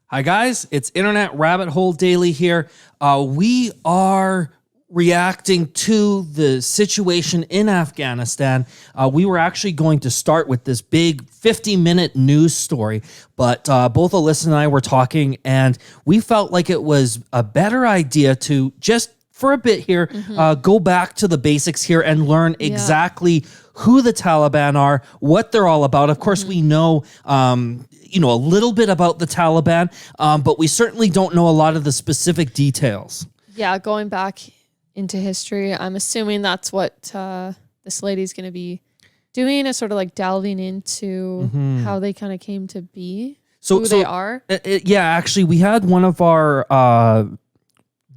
Hi guys, it's Internet Rabbit Hole Daily here. We are reacting to the situation in Afghanistan. We were actually going to start with this big 50-minute news story, but both Alyssa and I were talking, and we felt like it was a better idea to just for a bit here, go back to the basics here and learn exactly who the Taliban are, what they're all about. Of course, we know a little bit about the Taliban, but we certainly don't know a lot of the specific details. Yeah, going back into history, I'm assuming that's what this lady's going to be doing, is sort of like delving into how they kind of came to be, who they are. Actually, we had one of our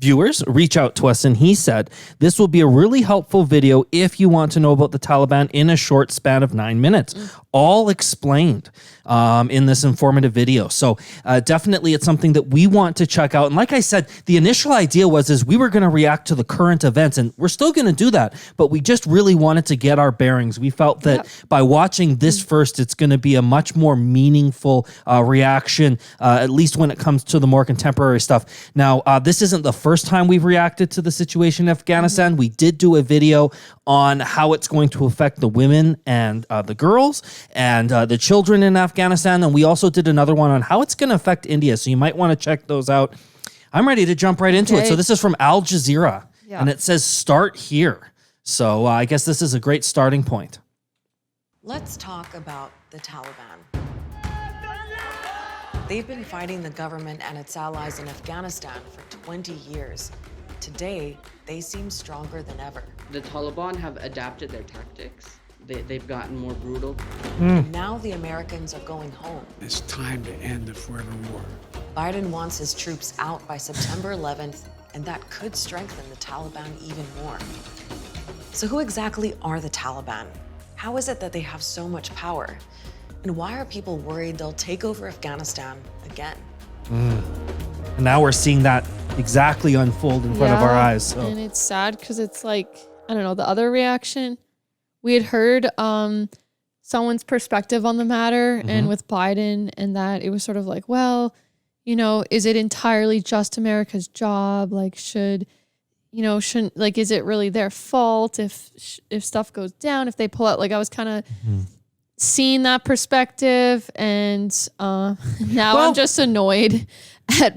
viewers reach out to us, and he said, this will be a really helpful video if you want to know about the Taliban in a short span of 9 minutes, all explained in this informative video. So definitely it's something that we want to check out. And like I said, the initial idea was we were going to react to the current events, and we're still going to do that, but we just really wanted to get our bearings. We felt that by watching this first, it's going to be a much more meaningful reaction, at least when it comes to the more contemporary stuff. Now, this isn't the first time we've reacted to the situation in Afghanistan. We did do a video on how it's going to affect the women and the girls and the children in Afghanistan. And we also did another one on how it's going to affect India. So you might want to check those out. I'm ready to jump right into it. So this is from Al Jazeera, and it says start here. So I guess this is a great starting point. Let's talk about the Taliban. They've been fighting the government and its allies in Afghanistan for 20 years. Today, they seem stronger than ever. The Taliban have adapted their tactics. They've gotten more brutal. And now the Americans are going home. It's time to end the forever war. Biden wants his troops out by September 11th, and that could strengthen the Taliban even more. So who exactly are the Taliban? How is it that they have so much power? And why are people worried they'll take over Afghanistan again? And now we're seeing that exactly unfold in front of our eyes. So. And it's sad because it's like, I don't know, the other reaction, we had heard someone's perspective on the matter and with Biden, and that it was sort of like, well, is it entirely just America's job? Like, shouldn't, like, is it really their fault if stuff goes down, if they pull out? Like, I was kind of seeing that perspective, and now I'm just annoyed at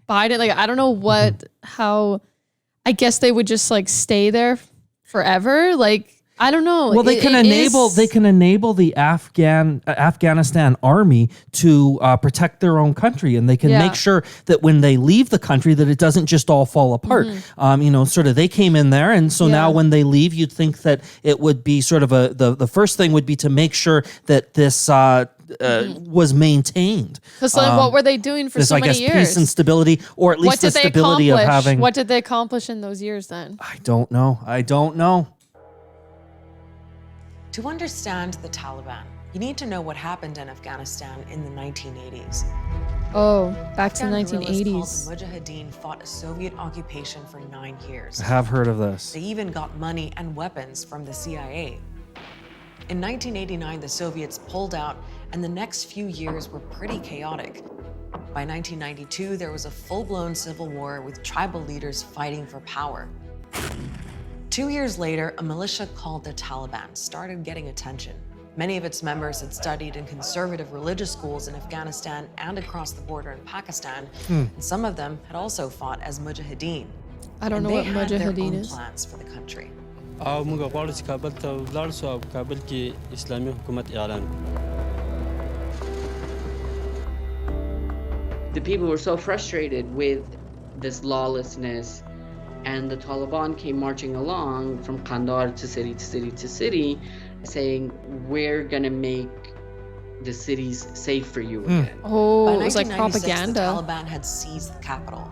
Biden. Like, I don't know how, I guess they would just like stay there forever. Like, I don't know. Well, they can enable the Afghanistan army to protect their own country, and they can make sure that when they leave the country that it doesn't just all fall apart. Sort of they came in there, and so now when they leave, you'd think that it would be sort of the first thing would be to make sure that this was maintained. Because what were they doing for so many years? Peace and stability, or at least the stability of having. What did they accomplish in those years then? I don't know. To understand the Taliban, you need to know what happened in Afghanistan in the 1980s. Oh, back to the Afghan 1980s. Called Mujahideen fought a Soviet occupation for 9 years. I have heard of this. They even got money and weapons from the CIA. In 1989, the Soviets pulled out, and the next few years were pretty chaotic. By 1992, there was a full-blown civil war with tribal leaders fighting for power. 2 years later, a militia called the Taliban started getting attention. Many of its members had studied in conservative religious schools in Afghanistan and across the border in Pakistan, and some of them had also fought as Mujahideen. I don't know what Mujahideen is. They had their own plans for the country. The people were so frustrated with this lawlessness, and the Taliban came marching along from Kandahar to city to city to city, saying, we're gonna make the cities safe for you again. Oh, it was like propaganda. The Taliban had seized the capital.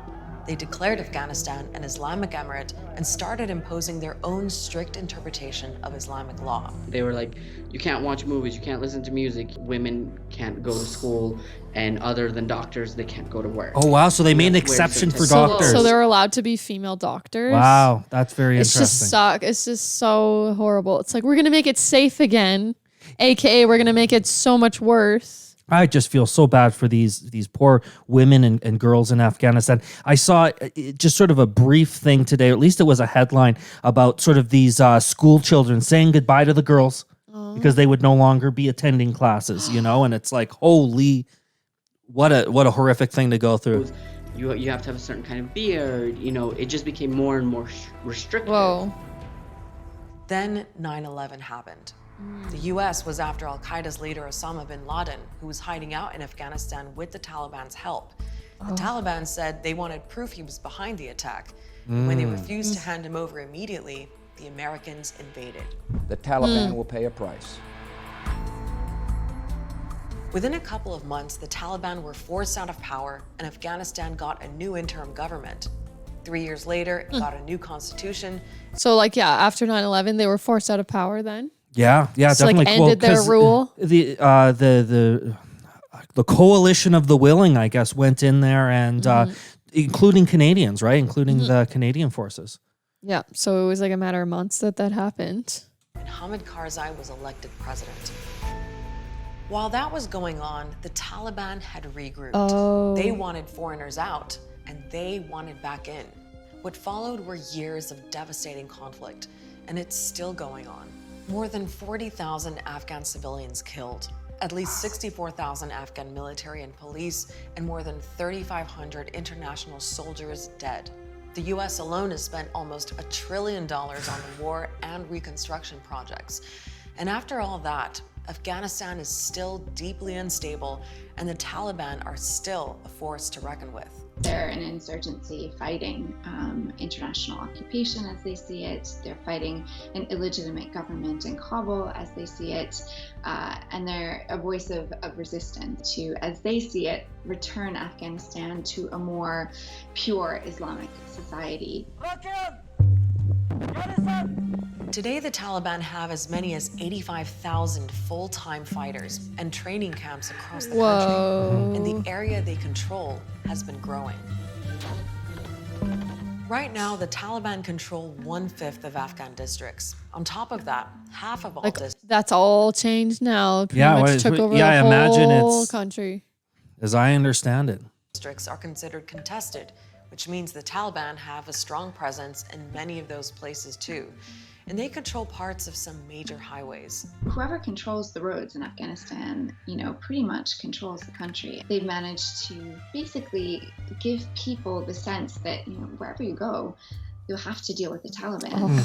They declared Afghanistan an Islamic emirate and started imposing their own strict interpretation of Islamic law. They were like, you can't watch movies, you can't listen to music, women can't go to school, and other than doctors, they can't go to work. Oh, wow. So they made an exception for doctors. So they're allowed to be female doctors. Wow. That's very interesting. It's just so horrible. It's like, we're going to make it safe again, AKA we're going to make it so much worse. I just feel so bad for these poor women and girls in Afghanistan. I saw just sort of a brief thing today, or at least it was a headline about sort of these school children saying goodbye to the girls because they would no longer be attending classes, you know? And it's like, holy, what a horrific thing to go through. You have to have a certain kind of beard, you know, it just became more and more restrictive. Whoa. Then 9/11 happened. The US was after al-Qaeda's leader Osama bin Laden, who was hiding out in Afghanistan with the Taliban's help. The Taliban said they wanted proof he was behind the attack. When they refused to hand him over immediately, the Americans invaded. The Taliban will pay a price. Within a couple of months, the Taliban were forced out of power and Afghanistan got a new interim government. 3 years later, it got a new constitution. So like, yeah, after 9/11, they were forced out of power then? Yeah, It's definitely. like ended their 'cause rule? The coalition of the willing, I guess, went in there and including Canadians, right? Including the Canadian forces. Yeah, so it was like a matter of months that happened. And Hamid Karzai was elected president. While that was going on, the Taliban had regrouped. Oh. They wanted foreigners out, and they wanted back in. What followed were years of devastating conflict, and it's still going on. More than 40,000 Afghan civilians killed, at least 64,000 Afghan military and police, and more than 3,500 international soldiers dead. The US alone has spent almost $1 trillion on the war and reconstruction projects. And after all that, Afghanistan is still deeply unstable, and the Taliban are still a force to reckon with. They're an insurgency fighting international occupation as they see it. They're fighting an illegitimate government in Kabul as they see it. And they're a voice of resistance to, as they see it, return Afghanistan to a more pure Islamic society. Today, the Taliban have as many as 85,000 full-time fighters and training camps across the country, and the area they control has been growing. Right now, the Taliban control 1/5 of Afghan districts. On top of that, half of all Like districts that's all changed now. Pretty Yeah, much took over I the imagine whole it's- country. As I understand it. are considered contested, which means the Taliban have a strong presence in many of those places too. And they control parts of some major highways. Whoever controls the roads in Afghanistan, you know, pretty much controls the country. They've managed to basically give people the sense that, you know, wherever you go, you'll have to deal with the Taliban.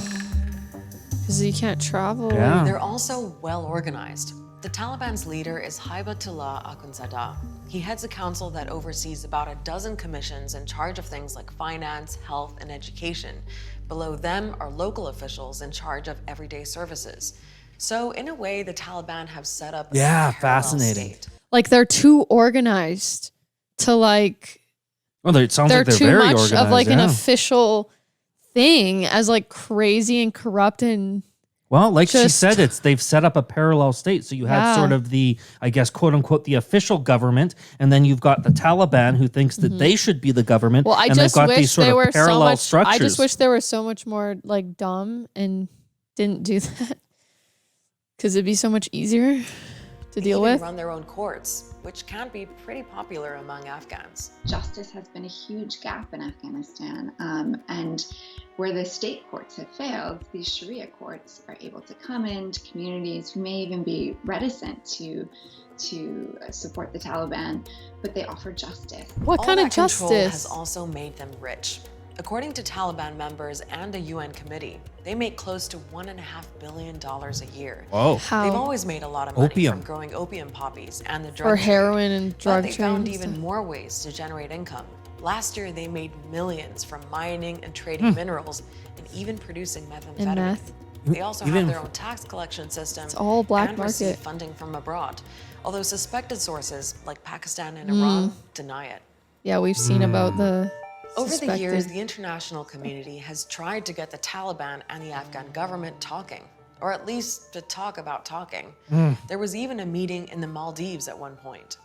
Because you can't travel. Yeah. They're also well organized. The Taliban's leader is Hibatullah Akhundzada. He heads a council that oversees about a dozen commissions in charge of things like finance, health, and education. Below them are local officials in charge of everyday services. So in a way, the Taliban have set up a parallel fascinating. state. Like they're too organized to like, Well, it sounds they're like they're too very much organized. of like an yeah. official thing as like crazy and corrupt and Well, like she Just- said, they've set up a parallel state. So you have Yeah. sort of the, I guess, quote unquote, the official government, and then you've got the Taliban who thinks that they should be the government. Well, I and just they've got these wish sort they of were so parallel much. structures. I just wish they were so much more like dumb and didn't do that, because it'd be so much easier to They deal even with. run their own courts, which can be pretty popular among Afghans. Justice has been a huge gap in Afghanistan, and where the state courts have failed, these Sharia courts are able to come into communities who may even be reticent to support the Taliban, but they offer justice. What All kind of that control has justice? also made them rich. According to Taliban members and a UN committee, they make close to $1.5 billion a year. Whoa. They've How always made a lot of money Opium. from growing opium poppies and the drug for trade. heroin and drug But they trade found and even stuff. more ways to generate income. Last year, they made millions from mining and trading minerals and even producing methamphetamine. And meth. They also Even- have their own tax collection system. It's all black and receive market. funding from abroad. Although suspected sources like Pakistan and Iran deny it. Yeah, we've seen about the. Over the suspected- years, the international community has tried to get the Taliban and the Afghan government talking, or at least to talk about talking. There was even a meeting in the Maldives at one point.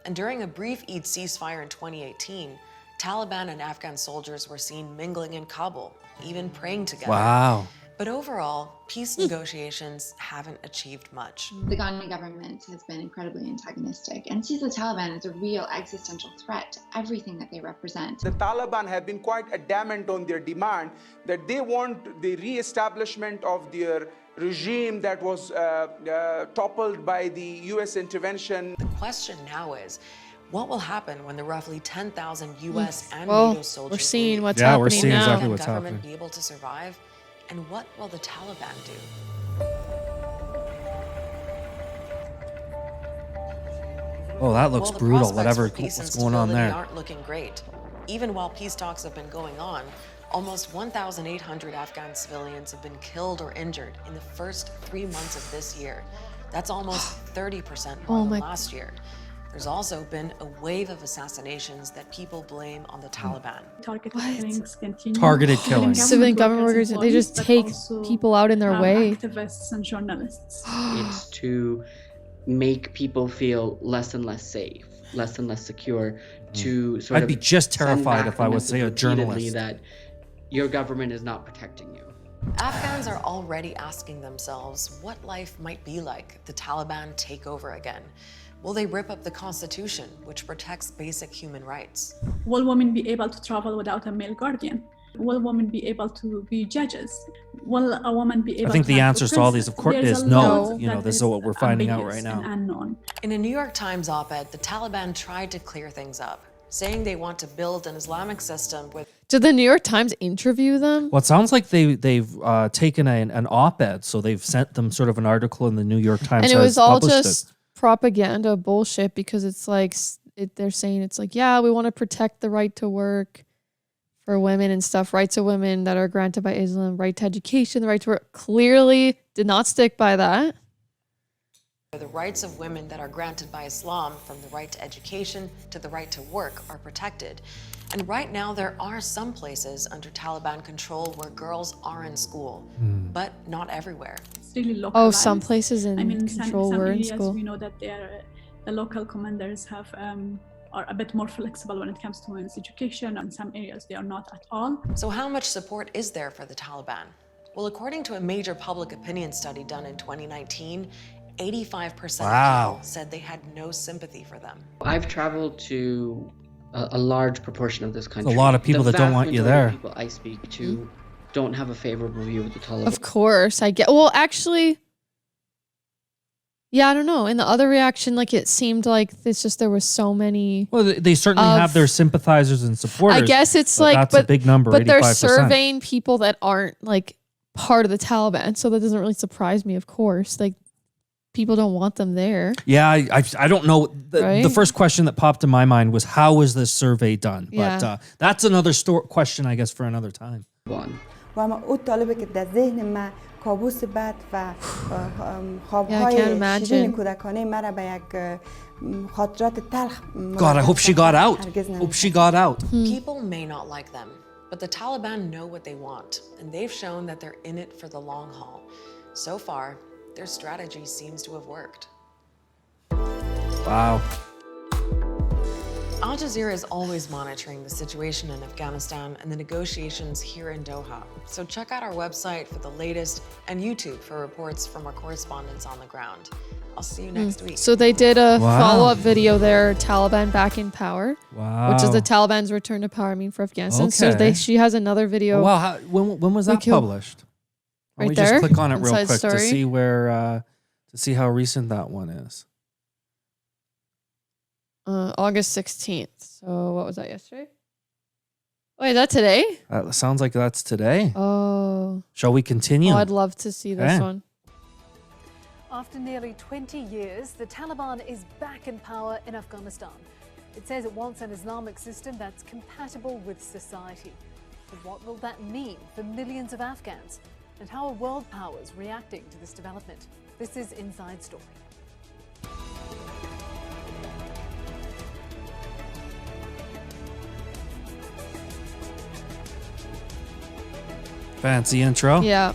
And during a brief Eid ceasefire in 2018, Taliban and Afghan soldiers were seen mingling in Kabul, even praying together. Wow. But overall, peace negotiations haven't achieved much. The Ghani government has been incredibly antagonistic and sees the Taliban as a real existential threat to everything that they represent. The Taliban have been quite adamant on their demand that they want the re-establishment of their regime that was toppled by the US intervention. The question now is, what will happen when the roughly 10,000 US and Well, NATO soldiers we're seeing leave? what's Yeah, we're happening seeing now. exactly Will what's the government happening. be able to survive? And what will the Taliban do? Oh, that looks Well, the brutal, prospects whatever for peace and what's going on stability there. aren't looking great. Even while peace talks have been going on, almost 1,800 Afghan civilians have been killed or injured in the first 3 months of this year. That's almost 30% more Oh than my- last year. There's also been a wave of assassinations that people blame on the Taliban. Targeted killings continue. Targeted killings. Civilian government workers, they just take people out in their way. Activists and journalists. It's to make people feel less and less safe, less and less secure, to sort I'd of be just send terrified back if I the was, say, a message repeatedly journalist. that your government is not protecting you. Afghans are already asking themselves what life might be like if the Taliban take over again. Will they rip up the Constitution, which protects basic human rights? Will women be able to travel without a male guardian? Will women be able to be judges? Will a woman be able I think to the have answers to all these, of course, There's is a no. lot You know, that this is what we're finding out right ambiguous now. and unknown. In a New York Times op-ed, the Taliban tried to clear things up, saying they want to build an Islamic system with Did the New York Times interview them? Well, it sounds like they've taken an op-ed, so they've sent them sort of an article in the New York Times. And it has was all published just propaganda bullshit because it's like they're saying it's like, yeah, we want to protect the right to work for women and stuff, rights of women that are granted by Islam, right to education, the right to work. Clearly did not stick by that. the rights of women that are granted by Islam, from the right to education to the right to work, are protected. And right now, there are some places under Taliban control where girls are in school, but not everywhere. It's really Oh, localized. some places in control some were in areas school. we know that the local commanders have are a bit more flexible when it comes to women's education. In some areas, they are not at all. So how much support is there for the Taliban? Well, according to a major public opinion study done in 2019, 85% of people said they had no sympathy for them. I've traveled to a large proportion of this country. a lot of people The that don't vast want you majority of there. People I speak to don't have a favorable view of the Taliban. Of course, I get. Well, actually, yeah, I don't know. In the other reaction, like it seemed like it's just there was so many. Well, they certainly have their sympathizers and supporters. I guess it's but like, that's a big number. but they're 85%. surveying people that aren't like part of the Taliban, so that doesn't really surprise me. Of course, like people don't want them there. Yeah, I don't know. The Right? first question that popped in my mind was, how was this survey done? Yeah. But that's another question, I guess, for another time. One. کابوس بد و can't خوابهای imagine. شیرین کودکانه مرا به یک خاطرات تلخ God, I hope she got out. هرگز Hope she got out. People may not like them, but the Taliban know what they want, and they've shown that they're in it for the long haul. So far, their strategy seems to have worked. Wow. Al Jazeera is always monitoring the situation in Afghanistan and the negotiations here in Doha. So check out our website for the latest and YouTube for reports from our correspondents on the ground. I'll see you next week. So they did a Wow. follow-up video there, Taliban back in power, Wow. which is the Taliban's return to power. I mean, for Afghanistan. So Okay. she has another video. Wow. When was that Like, he'll- published? Why Right don't we just there, click on it real inside quick to story. see where to see how recent that one is. August 16th. So what was that, yesterday? Wait, is that today? Sounds like that's today. Oh. Shall we continue? Oh, I'd love to see this Okay. one. After nearly 20 years, the Taliban is back in power in Afghanistan. It says it wants an Islamic system that's compatible with society. But what will that mean for millions of Afghans? And how are world powers reacting to this development? This is Inside Story. Fancy intro. Yeah.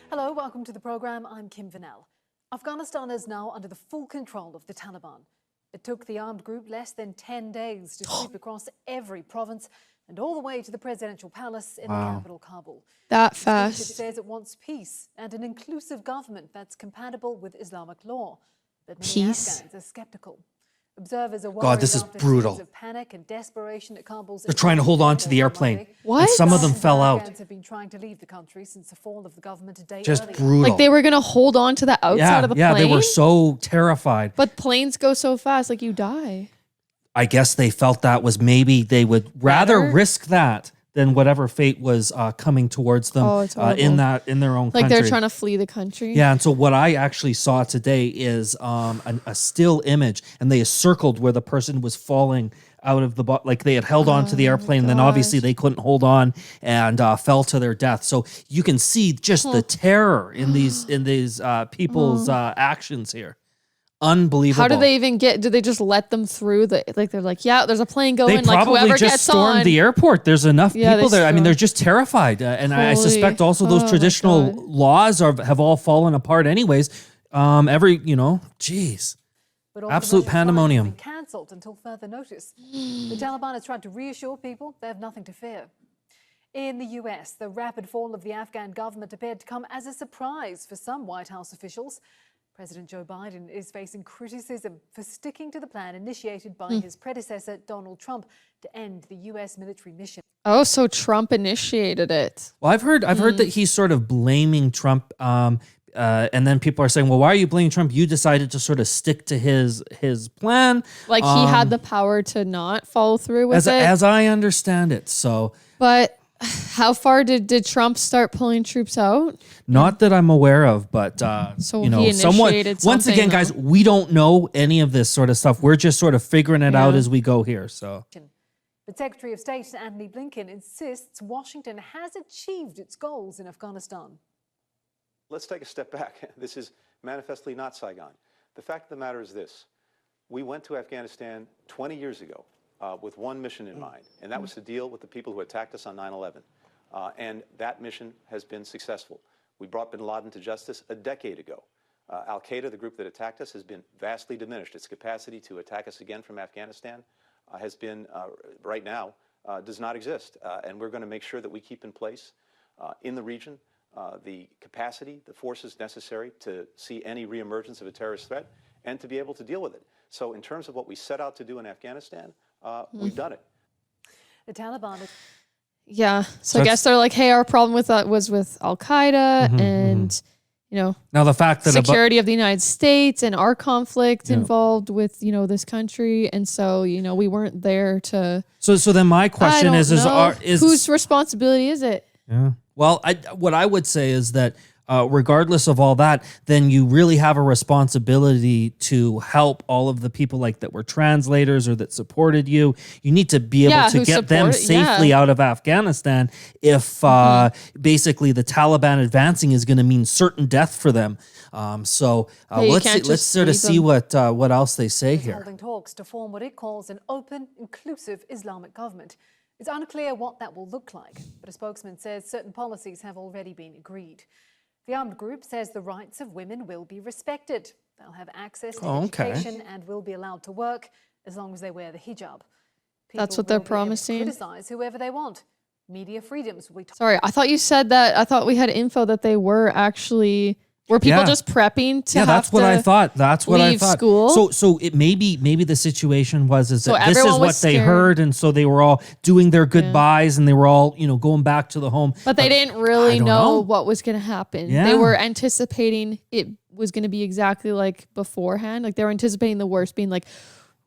Hello, welcome to the program. I'm Kim Vanel. Afghanistan is now under the full control of the Taliban. It took the armed group less than 10 days to sweep across every province and all the way to the presidential palace in the capital, Kabul. That It fast. says it wants peace and an inclusive government that's compatible with Islamic law. But many Peace? Afghans are skeptical. Observers are worried God, this is after brutal. scenes of panic and desperation at Kabul's. They're trying to hold on to the airplane. What? And some of them Thousands fell out. Afghans have been trying to leave the country since the fall of the government a day Just earlier. brutal. Like they were going to hold on to the outside of the plane? they were so terrified. But planes go so fast, like you die. I guess they felt that was maybe they would rather Better? risk that than whatever fate was coming towards them Oh, it's horrible. in their own country. Like they're trying to flee the country. Yeah, and so what I actually saw today is a still image, and they circled where the person was falling out of the like they had held on to the airplane, and then obviously they couldn't hold on and fell to their death. So you can see just the terror in these people's actions here. Unbelievable. How do they even get? Do they just let them through? Like they're like, yeah, there's a plane going. They Like probably whoever just gets stormed on. the airport. There's enough Yeah, people they there. I mean, stormed. they're just terrified, and I Holy- suspect also those oh my traditional God. laws have all fallen apart, anyways. Jeez. But all Absolute commercial flights pandemonium. have been cancelled until further notice. The Taliban has tried to reassure people they have nothing to fear. In the US, the rapid fall of the Afghan government appeared to come as a surprise for some White House officials. President Joe Biden is facing criticism for sticking to the plan initiated by his predecessor, Donald Trump, to end the US military mission. Oh, so Trump initiated it. Well, I've heard that he's sort of blaming Trump, and then people are saying, "Well, why are you blaming Trump? You decided to sort of stick to his plan." Like he had the power to not follow through with it. As I understand it. So, But how far did Trump start pulling troops out? not that I'm aware of, but So someone. he initiated Once something, again, guys, though. we don't know any of this sort of stuff. We're just sort of figuring it out as we go here. So. But Secretary of State Antony Blinken insists Washington has achieved its goals in Afghanistan. Let's take a step back. This is manifestly not Saigon. The fact of the matter is this. We went to Afghanistan 20 years ago with one mission in mind, and that was to deal with the people who attacked us on 9/11. And that mission has been successful. We brought bin Laden to justice a decade ago. Al-Qaeda, the group that attacked us, has been vastly diminished. Its capacity to attack us again from Afghanistan has been, right now, does not exist. And we're going to make sure that we keep in place in the region the capacity, the forces necessary to see any reemergence of a terrorist threat and to be able to deal with it. So in terms of what we set out to do in Afghanistan, we've done it. The Taliban. Yeah. So I guess they're like, hey, our problem with that was with Al Qaeda and, Now the fact that security of the United States and our conflict involved with, this country. And so, we weren't there to. So then my question is whose responsibility is it? Yeah. Well, what I would say is that regardless of all that, then you really have a responsibility to help all of the people like that were translators or that supported you. You need to be able to get them safely out of Afghanistan if basically the Taliban advancing is going to mean certain death for them. Let's sort of see what else they say here. Holding talks to form what it calls an open, inclusive Islamic government. It's unclear what that will look like, but a spokesman says certain policies have already been agreed. The armed group says the rights of women will be respected. They'll have access to education and will be allowed to work as long as they wear the hijab. That's what they're promising. Criticize whoever they want. Media freedoms will be. Sorry, I thought you said that. I thought we had info that they were actually. Were people just prepping to? Yeah, that's what I thought. That's what I thought. School? So it maybe the situation was that this is everyone what was they scared. heard, and so they were all doing their goodbyes, and they were all going back to the home. But they didn't really I don't know what was going to happen. Yeah. They were anticipating it was going to be exactly like beforehand. Like they were anticipating the worst, being like.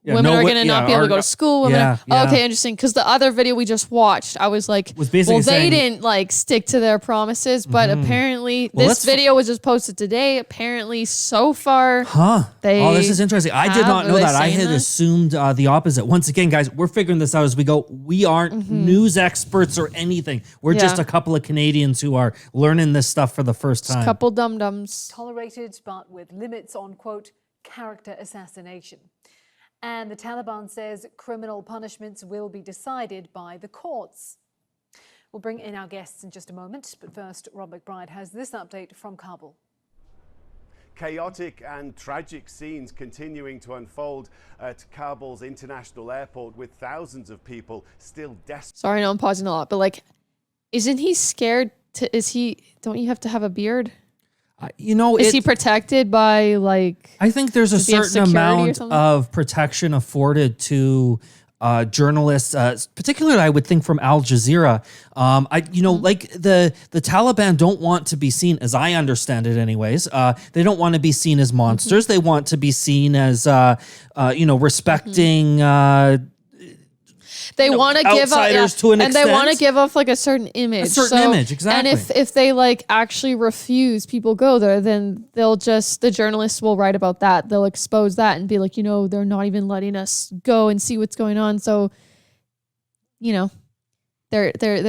Women are going to not be able to go to school. Okay, interesting. Because the other video we just watched, I was like, they didn't like stick to their promises. But apparently, this video was just posted today. Apparently, so far, this is interesting. I did not know that. I had assumed the opposite. Once again, guys, we're figuring this out as we go. We aren't news experts or anything. We're just a couple of Canadians who are learning this stuff for the first time. A couple dum-dums. Tolerated, but with limits on, quote, character assassination. And the Taliban says criminal punishments will be decided by the courts. We'll bring in our guests in just a moment, but first, Rob McBride has this update from Kabul. Chaotic and tragic scenes continuing to unfold at Kabul's international airport, with thousands of people still desperate. Sorry, I know I'm pausing a lot, but like, isn't he scared to, don't you have to have a beard? Is he protected by like? I think there's a certain amount of protection afforded to journalists, particularly I would think from Al Jazeera. Like the Taliban don't want to be seen, as I understand it anyways, they don't want to be seen as monsters. They want to be seen as, respecting they want to give up, to an extent. And they want to give off like a certain image. A certain image, exactly. And if they like actually refuse people go there, then the journalists will write about that. They'll expose that and be like, they're not even letting us go and see what's going on. So, they're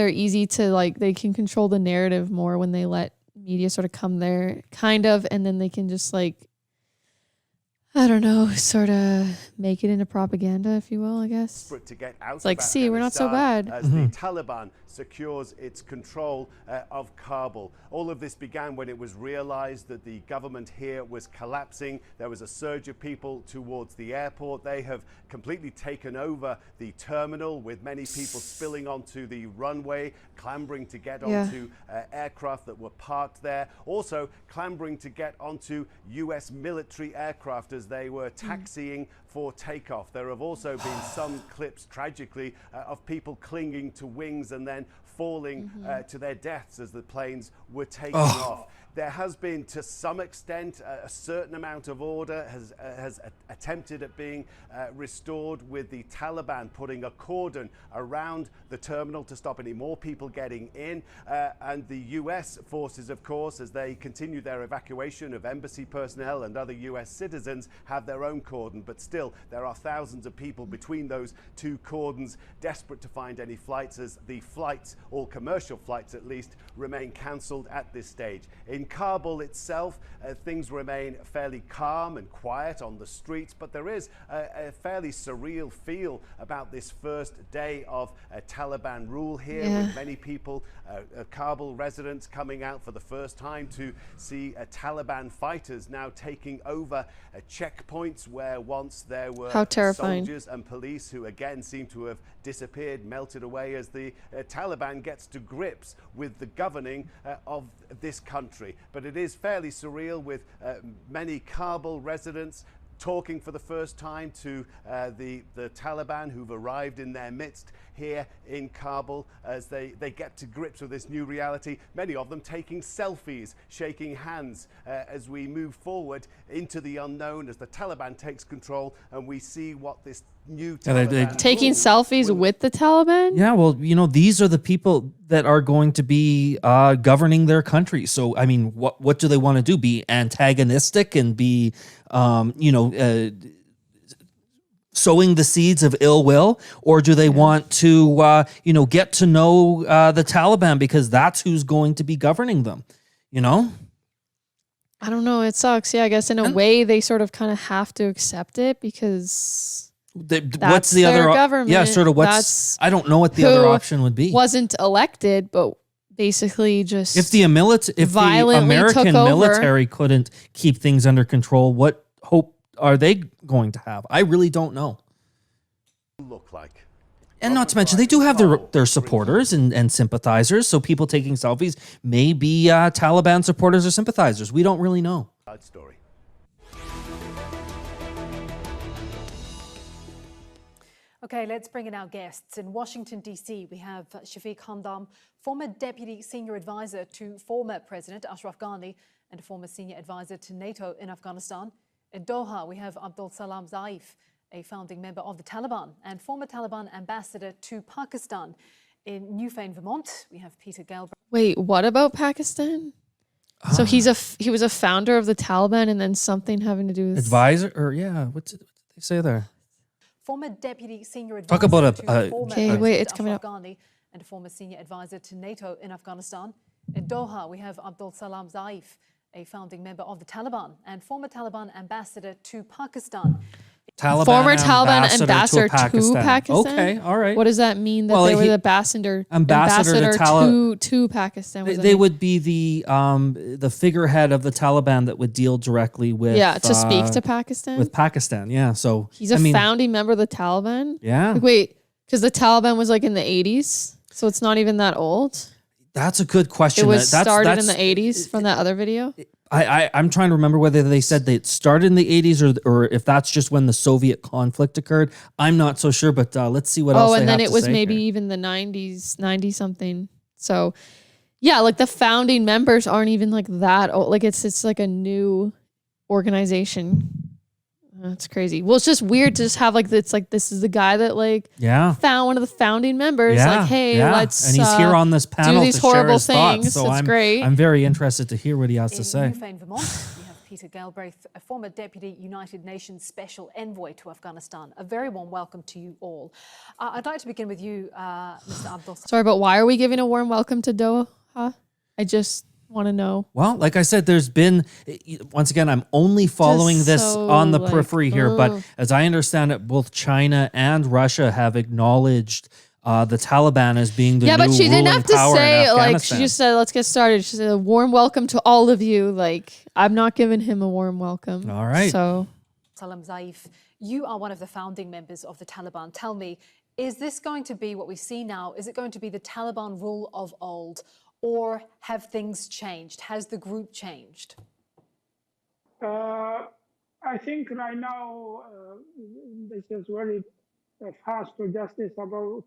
easy to like, they can control the narrative more when they let media sort of come there, kind of, and then they can just like, I don't know, sort of make it into propaganda, if you will, I guess. To get out it's like, see, we're not so bad. As the Taliban secures its control of Kabul. All of this began when it was realized that the government here was collapsing. There was a surge of people towards the airport. They have completely taken over the terminal, with many people spilling onto the runway, clambering to get onto aircraft that were parked there. Also clambering to get onto US military aircraft as they were taxiing for takeoff. There have also been some clips, tragically, of people clinging to wings and then falling to their deaths as the planes were taking off. There has been, to some extent, a certain amount of order has attempted at being restored, with the Taliban putting a cordon around the terminal to stop any more people getting in. And the US forces, of course, as they continue their evacuation of embassy personnel and other US citizens, have their own cordon. But still, there are thousands of people between those two cordons, desperate to find any flights, as the flights, all commercial flights at least, remain cancelled at this stage. In Kabul itself, things remain fairly calm and quiet on the streets, but there is a fairly surreal feel about this first day of Taliban rule here, with many people, Kabul residents, coming out for the first time to see Taliban fighters now taking over checkpoints where once there were soldiers and police who again seem to have disappeared, melted away, as the Taliban gets to grips with the governing of this country. But it is fairly surreal, with many Kabul residents talking for the first time to the Taliban who've arrived in their midst here in Kabul as they get to grips with this new reality. Many of them taking selfies, shaking hands as we move forward into the unknown, as the Taliban takes control and we see what this new Taliban taking selfies with the Taliban? Yeah, well, these are the people that are going to be governing their country. So, I mean, what do they want to do? Be antagonistic and be, sowing the seeds of ill will? Or do they want to, get to know the Taliban, because that's who's going to be governing them, I don't know. It sucks. Yeah, I guess in a way they sort of kind of have to accept it, because what's the other government? Yeah, sort of I don't know what the other option would be. Wasn't elected, but basically just if the American military couldn't keep things under control, what hope are they going to have? I really don't know. Look like. And not to mention, they do have their supporters and sympathizers. So people taking selfies may be Taliban supporters or sympathizers. We don't really know. Story. Okay, let's bring in our guests. In Washington, D.C., we have Shafiq Hamdam, former Deputy Senior Advisor to former President Ashraf Ghani and a former Senior Advisor to NATO in Afghanistan. In Doha, we have Abdul Salam Zaif, a founding member of the Taliban and former Taliban ambassador to Pakistan. In Newfane, Vermont, we have Peter Galbraith. Wait, what about Pakistan? So he was a founder of the Taliban, and then something having to do with advisor, or what did they say there? Former Deputy Senior Advisor Talk about it's coming up. Ghani and a former Senior Advisor to NATO in Afghanistan. In Doha, we have Abdul Salam Zaif, a founding member of the Taliban and former Taliban ambassador to Pakistan. Former Taliban ambassador to Pakistan. Okay, all right. What does that mean that they were the ambassador to Pakistan? They would be the figurehead of the Taliban that would deal directly with to speak to Pakistan. With Pakistan, yeah. So he's a founding member of the Taliban. Yeah. Like, wait, because the Taliban was like in the 80s, so it's not even that old. That's a good question. It was started in the 80s from that other video. I'm trying to remember whether they said they started in the 80s or if that's just when the Soviet conflict occurred. I'm not so sure, but let's see what else they have to say. Oh, and then it was maybe even the 90s, 90 something. So, yeah, like the founding members aren't even like that old. Like it's like a new organization. That's crazy. Well, it's just weird to just have like it's like this is the guy that like found one of the founding members. Like, hey, let's and he's here on this panel do these to horrible share his thoughts. things. So it's great. I'm very interested to hear what he has to say. In Newfane, Vermont, we have Peter Galbraith, a former Deputy United Nations Special Envoy to Afghanistan. A very warm welcome to you all. I'd like to begin with you, Mr. Abdul. Sorry, but why are we giving a warm welcome to Doha? I just want to know. Well, like I said, there's been, once again, I'm only following this on the periphery here, but as I understand it, both China and Russia have acknowledged the Taliban as being the new but she didn't have to say, like, she Afghanistan. just said, let's get started. She said, a warm welcome to all of you. Like, I'm not giving him a warm welcome. All right. So, Salam Zaif, you are one of the founding members of the Taliban. Tell me, is this going to be what we see now? Is it going to be the Taliban rule of old? Or have things changed? Has the group changed? I think right now this is very fast to justice about.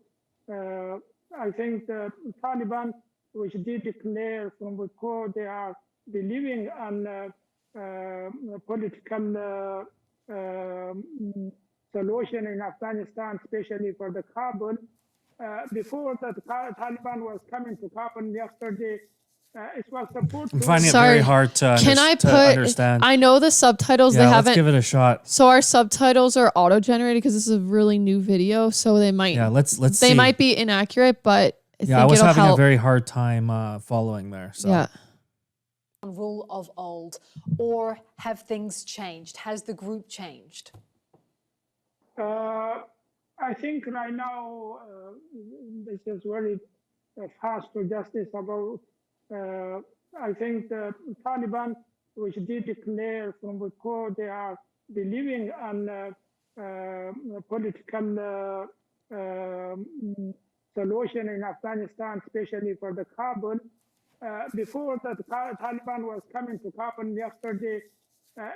I think the Taliban, which did declare from before they are believing on political solution in Afghanistan, especially for the Kabul. Before the Taliban was coming to Kabul yesterday, it was supposed to... I'm finding it very hard to understand. I know the subtitles, they haven't... let's give it a shot. So our subtitles are auto-generated because this is a really new video, so they might... Yeah, let's They see. might be inaccurate, but I think I was it'll having help. a very hard time following there. So. Yeah. Rule of old, or have things changed? Has the group changed? I think right now this is very fast to justice about. I think the Taliban, which did declare from before they are believing on political solution in Afghanistan, especially for the Kabul. Before the Taliban was coming to Kabul yesterday.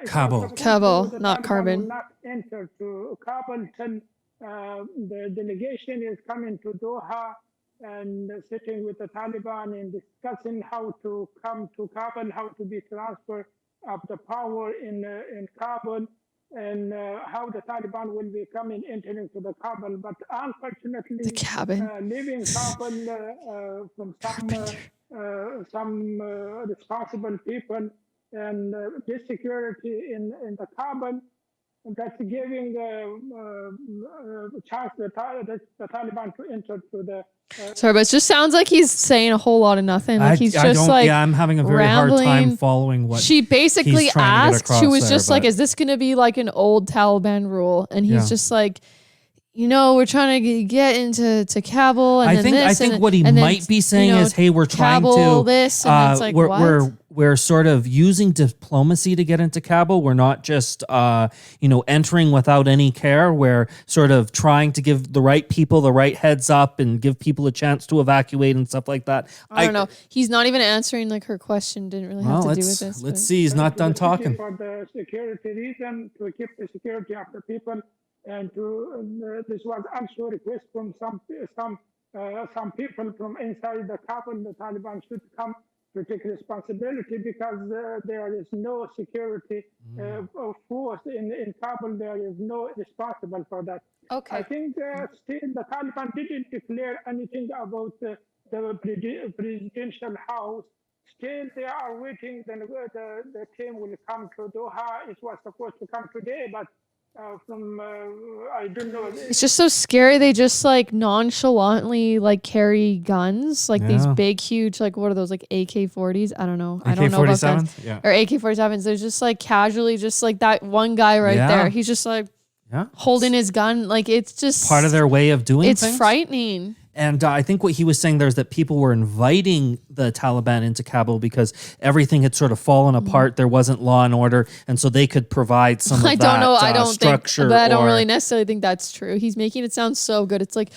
Kabul, not Carbon. Not enter to Kabul till the delegation is coming to Doha and sitting with the Taliban and discussing how to come to Kabul, how to be transferred of the power in Kabul, and how the Taliban will be entering to the Kabul. But unfortunately, leaving Kabul from some responsible people and this security in the Kabul, that's giving a chance to the Taliban to enter to the... Sorry, but it just sounds like he's saying a whole lot of nothing. Like he's just like I'm having a very hard time following what she basically he's trying to get asked. She was across just there, like, "Is this going to be like an old Taliban rule?" And he's just like, "You know, we're trying to get into Kabul." And I think what he might be saying is, "Hey, we're trying Kabul, to this," and it's like, we're sort of using diplomacy to get into Kabul. We're not just entering without any care. We're sort of trying to give the right people the right heads up and give people a chance to evacuate and stuff like that." I don't know. He's not even answering like her question. Didn't really have to do with this. Let's see. He's not done talking. For the security reason, to keep the security of the people. And this was also a request from some people from inside the Kabul. The Taliban should come to take responsibility because there is no security force in Kabul. There is no responsible for that. Okay. I think still the Taliban didn't declare anything about the presidential house. Still, they are waiting. The team will come to Doha. It was supposed to come today, but I don't know. It's just so scary. They just like nonchalantly like carry guns, like these big, huge, like what are those, like AK-40s? I don't know. I don't know about guns. Yeah. Or AK-47s. They're just like casually, just like that one guy right there. He's just like, holding his gun. Like, it's just part of their way of doing it's things. It's frightening. And I think what he was saying there is that people were inviting the Taliban into Kabul because everything had sort of fallen apart. There wasn't law and order. And so they could provide some of that structure. But I don't really necessarily think that's true. He's making it sound so good. It's like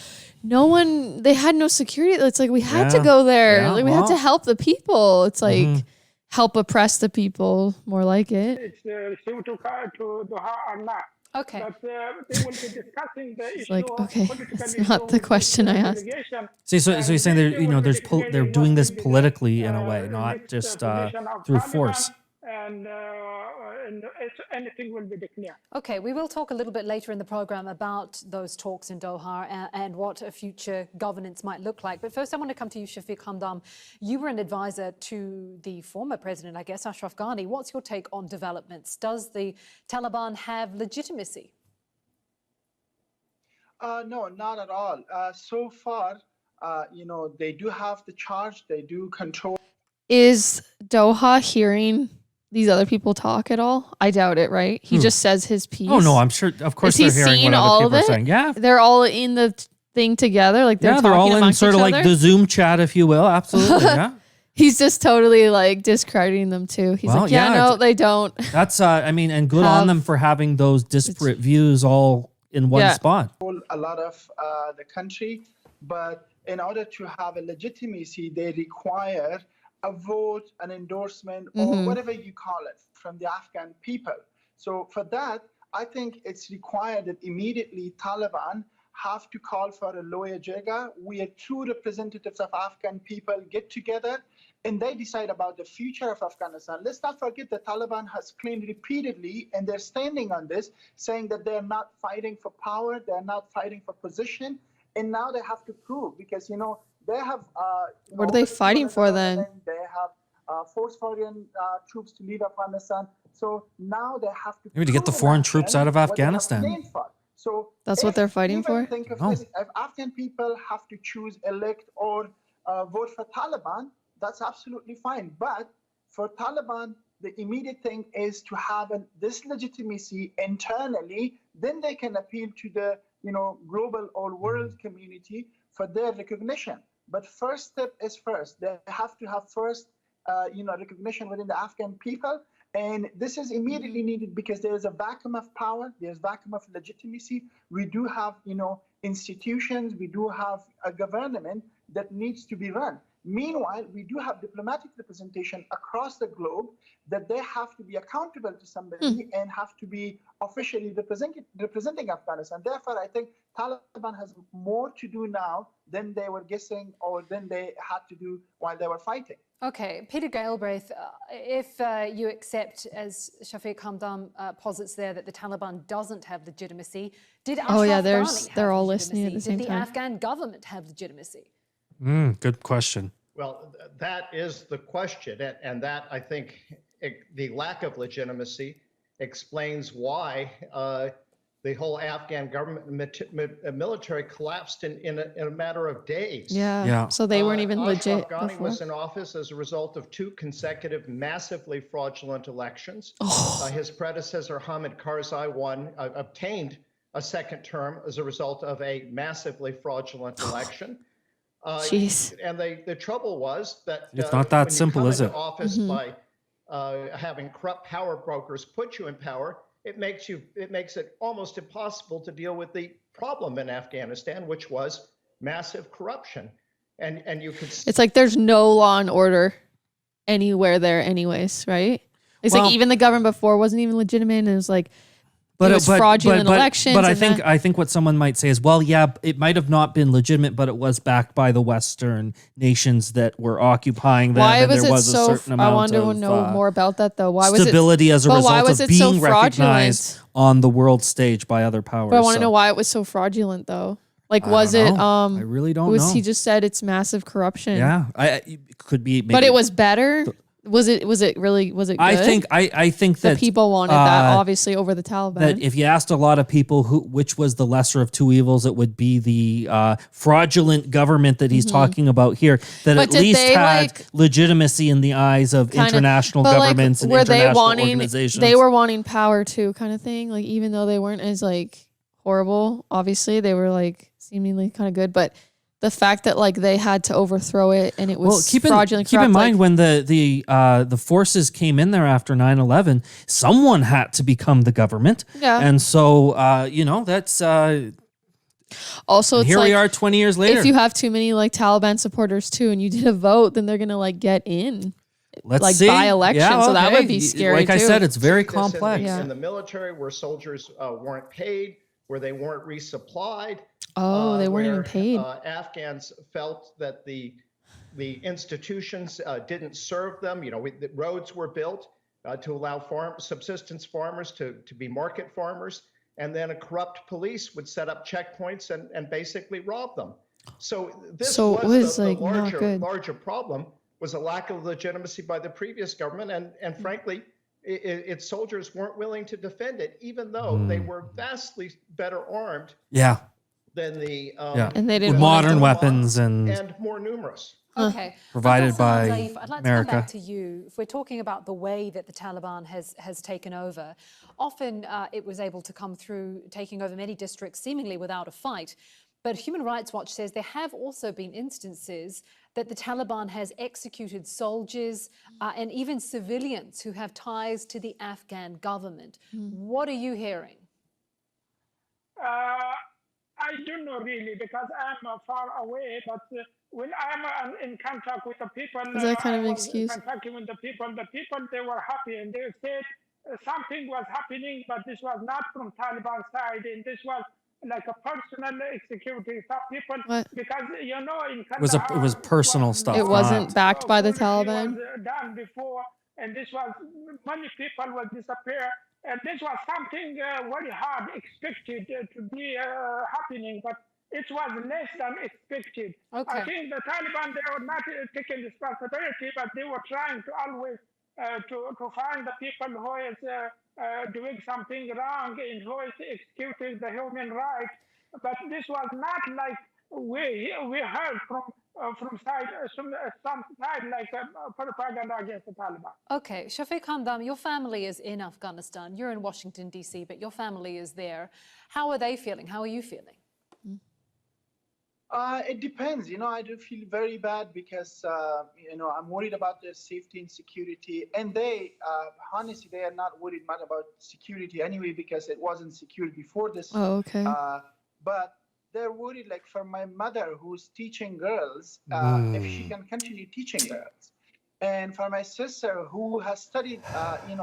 they had no security. It's like we had to go there. Yeah, like we had to help the people. It's like help oppress the people, more like it. It's to Doha or not. Okay. But they will be discussing the issue. Like, okay, that's not the question I asked. See, so you're saying they're doing this politically in a way, not just through force. And anything will be declared. Okay, we will talk a little bit later in the program about those talks in Doha and what a future governance might look like. But first, I want to come to you, Shafiq Hamdam. You were an advisor to the former president, I guess, Ashraf Ghani. What's your take on developments? Does the Taliban have legitimacy? No, not at all. So far, they do have the charge. They do control. Is Doha hearing these other people talk at all? I doubt it, right? He just says his piece. Oh, no, I'm sure. Of course, they're hearing what other people are saying. Yeah. They're all in the thing together. Like they're all in sort of like the Zoom chat, if you will. Absolutely. Yeah. He's just totally like discrediting them too. He's like, no, they don't. That's, and good on them for having those disparate views all in one spot. A lot of the country, but in order to have a legitimacy, they require a vote, an endorsement, or whatever you call it, from the Afghan people. So for that, I think it's required that immediately Taliban have to call for a loya jirga, where two representatives of Afghan people get together and they decide about the future of Afghanistan. Let's not forget the Taliban has claimed repeatedly, and they're standing on this, saying that they're not fighting for power, they're not fighting for position, and now they have to prove, because, they have... what are they fighting for then? They have forced foreign troops to leave Afghanistan. So now they have to... Maybe to get the foreign troops out of Afghanistan. So that's what they're fighting for? Think of this, if Afghan people have to choose, elect, or vote for Taliban, that's absolutely fine. But for Taliban, the immediate thing is to have this legitimacy internally. Then they can appeal to the global or world community for their recognition. But first step is first. They have to have first, recognition within the Afghan people. And this is immediately needed because there is a vacuum of power. There's vacuum of legitimacy. We do have, institutions. We do have a government that needs to be run. Meanwhile, we do have diplomatic representation across the globe that they have to be accountable to somebody and have to be officially representing Afghanistan. Therefore, I think Taliban has more to do now than they were guessing or than they had to do while they were fighting. Okay, Peter Galbraith, if you accept, as Shafiq Hamdam posits there, that the Taliban doesn't have legitimacy, did Ashraf Ghani have they're all legitimacy? listening at the same Did the time. Afghan government have legitimacy? Good question. Well, that is the question. And that, I think, the lack of legitimacy explains why the whole Afghan government military collapsed in a matter of days. Yeah. So they weren't even legit Ashraf Ghani before. was in office as a result of 2 consecutive massively fraudulent elections. His predecessor, Hamid Karzai, obtained a second term as a result of a massively fraudulent election. Jeez. And the trouble was that it's not that simple, is it? Office by having corrupt power brokers put you in power, it makes it almost impossible to deal with the problem in Afghanistan, which was massive corruption. And you could... It's like there's no law and order anywhere there anyways, right? It's like even the government before wasn't even legitimate, and it was like it was fraudulent elections. But I think what someone might say is, well, yeah, it might have not been legitimate, but it was backed by the Western nations that were occupying them. Why was there it was so? A certain amount I want to know more about that, though. Why was stability as a result of being recognized fraudulent on the world stage by other powers? But I want to know why it was so fraudulent, though. Like, was it? I really don't know. He just said it's massive corruption? Yeah, it could be. Maybe, but it was better. Was it really good? I think that the people wanted that obviously over the Taliban. That if you asked a lot of people which was the lesser of two evils, it would be the fraudulent government that he's talking about here. That at least had legitimacy in the eyes of international governments and international organizations. They were wanting power too, kind of thing. Like even though they weren't as like horrible. Obviously, they were like seemingly kind of good, but the fact that like they had to overthrow it and it was fraudulent. Keep in mind when the forces came in there after 9/11, someone had to become the government. Yeah. And so that's also it's here like, we are 20 years later. If you have too many like Taliban supporters too, and you did a vote, then they're gonna like get in. Let's see. By election. Yeah, So that okay. would be scary. Like I too. said, it's very complex. In the military, where soldiers weren't paid, where they weren't resupplied. Oh, they weren't even paid. Afghans felt that the institutions didn't serve them. The roads were built to allow subsistence farmers to be market farmers, and then a corrupt police would set up checkpoints and basically rob them. So this was the larger problem, was a lack of legitimacy by the previous government, and frankly, its soldiers weren't willing to defend it, even though they were vastly better armed. Yeah. Than the and they didn't with modern weapons and more numerous. Okay. Provided by I'd like America. to come back to you. If we're talking about the way that the Taliban has taken over, often it was able to come through taking over many districts seemingly without a fight. But Human Rights Watch says there have also been instances that the Taliban has executed soldiers and even civilians who have ties to the Afghan government. What are you hearing? I don't know really, because I'm far away, but when I'm in contact with the people, is that kind of an excuse? Contacting with the people, they were happy, and they said something was happening, but this was not from Taliban side, and this was like a personal executing some people. Because in Kandahar, it was personal stuff. It wasn't backed by the Taliban. It was done before, and this was many people will disappear. And this was something very hard expected to be happening, but it was less than expected. Okay. I think the Taliban, they were not taking responsibility, but they were trying to always to find the people who is doing something wrong and who is executing the human rights. But this was not like we heard from some side like propaganda against the Taliban. Okay, Shafiq Hamdam, your family is in Afghanistan. You're in Washington, D.C., but your family is there. How are they feeling? How are you feeling? It depends. I do feel very bad because, I'm worried about their safety and security. And they, honestly, they are not worried much about security anyway, because it wasn't secure before this. Oh, okay. But they're worried, like for my mother who's teaching girls, if she can continue teaching girls. And for my sister who has studied,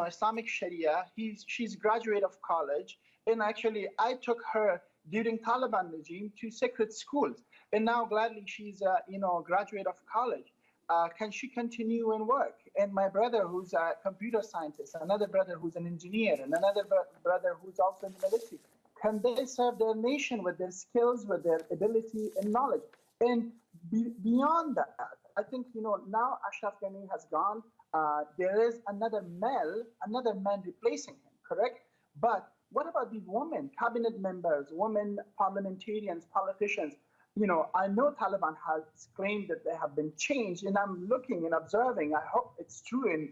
Islamic Sharia, she's graduate of college. And actually, I took her during Taliban regime to secret schools. And now gladly she's a graduate of college. Can she continue and work? And my brother who's a computer scientist, another brother who's an engineer, and another brother who's also in the military. Can they serve their nation with their skills, with their ability and knowledge? And beyond that, I think, now Ashraf Ghani has gone. There is another man replacing him, correct? But what about these women, cabinet members, women parliamentarians, politicians? I know Taliban has claimed that they have been changed, and I'm looking and observing. I hope it's true, and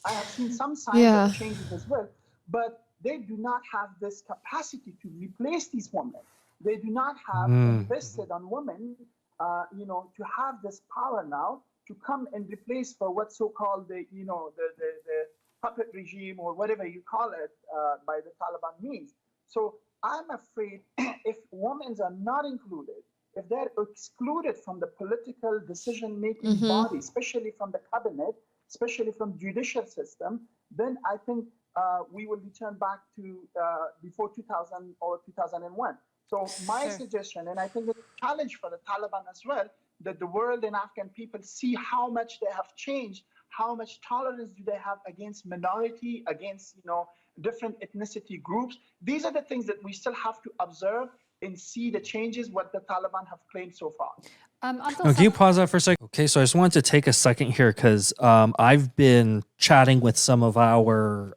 I have seen some signs of changes as well. But they do not have this capacity to replace these women. They do not have invested on women, to have this power now to come and replace for what's so-called the puppet regime or whatever you call it by the Taliban means. So I'm afraid if women are not included, if they're excluded from the political decision-making body, especially from the cabinet, especially from judicial system, then I think we will return back to before 2000 or 2001. So my suggestion, and I think it's a challenge for the Taliban as well, that the world and Afghan people see how much they have changed, how much tolerance do they have against minority, against different ethnicity groups. These are the things that we still have to observe and see the changes what the Taliban have claimed so far. Can you pause that for a second? Okay, so I just wanted to take a second here because I've been chatting with some of our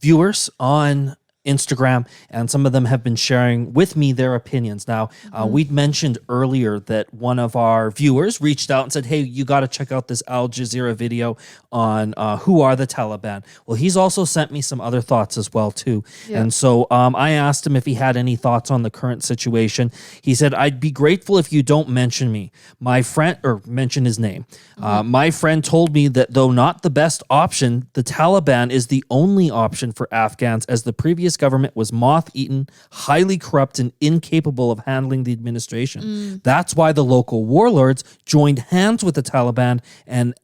viewers on Instagram, and some of them have been sharing with me their opinions. Now, we'd mentioned earlier that one of our viewers reached out and said, hey, you got to check out this Al Jazeera video on who are the Taliban. Well, he's also sent me some other thoughts as well, too. Yeah. And so I asked him if he had any thoughts on the current situation. He said, I'd be grateful if you don't mention me. My friend, or mention his name. My friend told me that though not the best option, the Taliban is the only option for Afghans, as the previous government was moth-eaten, highly corrupt, and incapable of handling the administration. That's why the local warlords joined hands with the Taliban and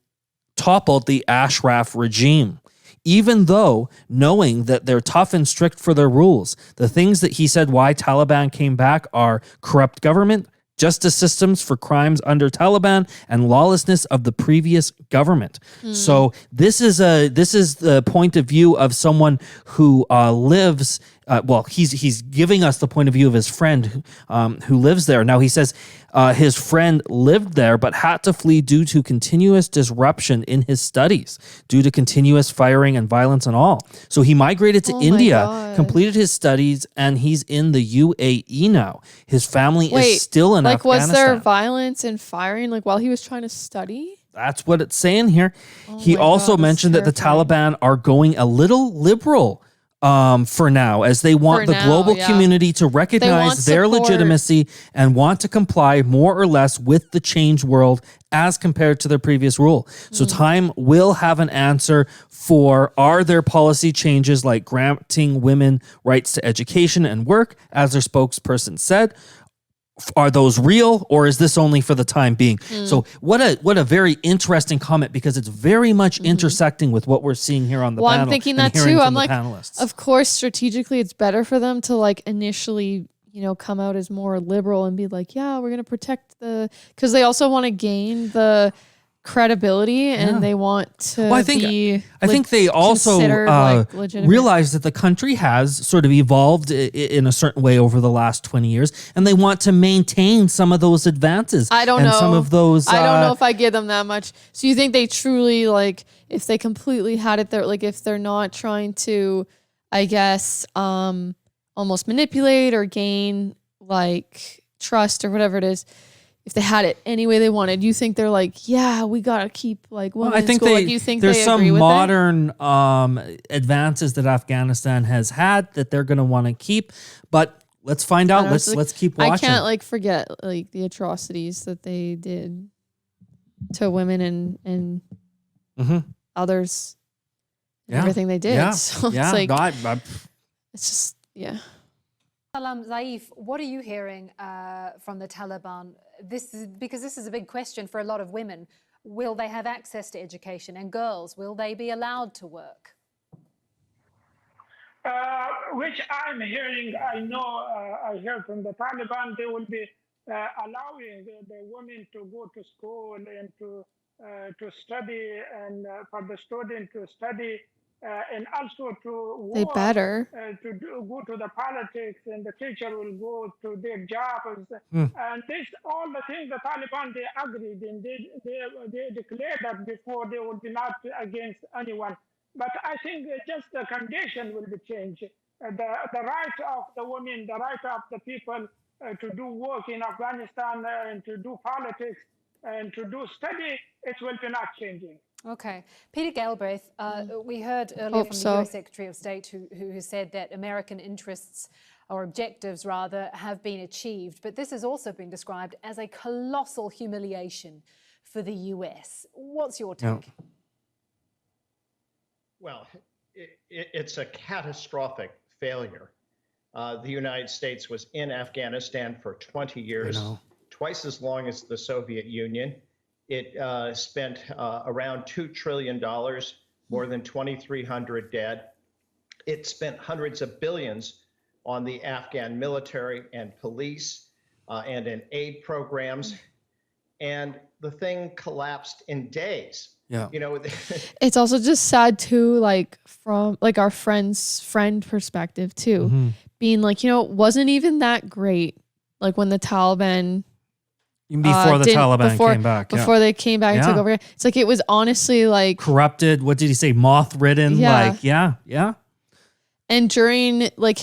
toppled the Ashraf regime. Even though knowing that they're tough and strict for their rules, the things that he said why Taliban came back are corrupt government, justice systems for crimes under Taliban, and lawlessness of the previous government. So this is the point of view of someone who lives. He's giving us the point of view of his friend who lives there. Now he says his friend lived there but had to flee due to continuous disruption in his studies, due to continuous firing and violence and all. So he migrated to India, completed his studies, and he's in the UAE now. His family is still in Afghanistan. Was there violence and firing while he was trying to study? That's what it's saying here. He also mentioned that the Taliban are going a little liberal for now, as they want the global community to recognize their legitimacy and want to comply more or less with the changed world as compared to their previous rule. So time will have an answer for, are there policy changes like granting women rights to education and work, as their spokesperson said? Are those real, or is this only for the time being? So what a very interesting comment, because it's very much intersecting with what we're seeing here on the panel. I'm thinking that too. I'm like, of course, strategically, it's better for them to initially, come out as more liberal and be like, yeah, we're going to protect because they also want to gain the credibility and they want to I think they also realize that the country has sort of evolved in a certain way over the last 20 years, and they want to maintain some of those advances. I don't know. Some of those. I don't know if I give them that much. So you think they truly, if they completely had it there, if they're not trying to, I guess, almost manipulate or gain trust or whatever it is, if they had it any way they wanted, you think they're yeah, we gotta keep women I think in school. You think there's they some agree with modern advances that Afghanistan has had that they're going to want to keep, but let's find out. Let's keep watching. I can't forget the atrocities that they did to women and others. And everything they did. Yeah. So it's just Salam Zaif, what are you hearing from the Taliban? Because this is a big question for a lot of women. Will they have access to education? And girls, will they be allowed to work? Which I'm hearing, I know I heard from the Taliban, they will be allowing the women to go to school and to study, and for the student to study, and also to work, they better go to the politics, and the teacher will go to their jobs. And this all the things the Taliban, they agreed, and they declared that before they will be not against anyone. But I think just the condition will be changed. The right of the women, the right of the people to do work in Afghanistan and to do politics and to do study, it will be not changing. Okay. Peter Galbraith, we heard earlier from the US Secretary of State who said that American interests or objectives rather have been achieved, but this has also been described as a colossal humiliation for the US. What's your take? Well, it's a catastrophic failure. The United States was in Afghanistan for 20 years, twice as long as the Soviet Union. It spent around $2 trillion, more than 2,300 dead. It spent hundreds of billions on the Afghan military and police and in aid programs. And the thing collapsed in days. Yeah. It's also just sad too, from our friend perspective too, being it wasn't even that great. When the Taliban before the Taliban came back. Before they came back and took over. It's it was honestly corrupted. What did he say? Moth-ridden. Yeah. Yeah. And during like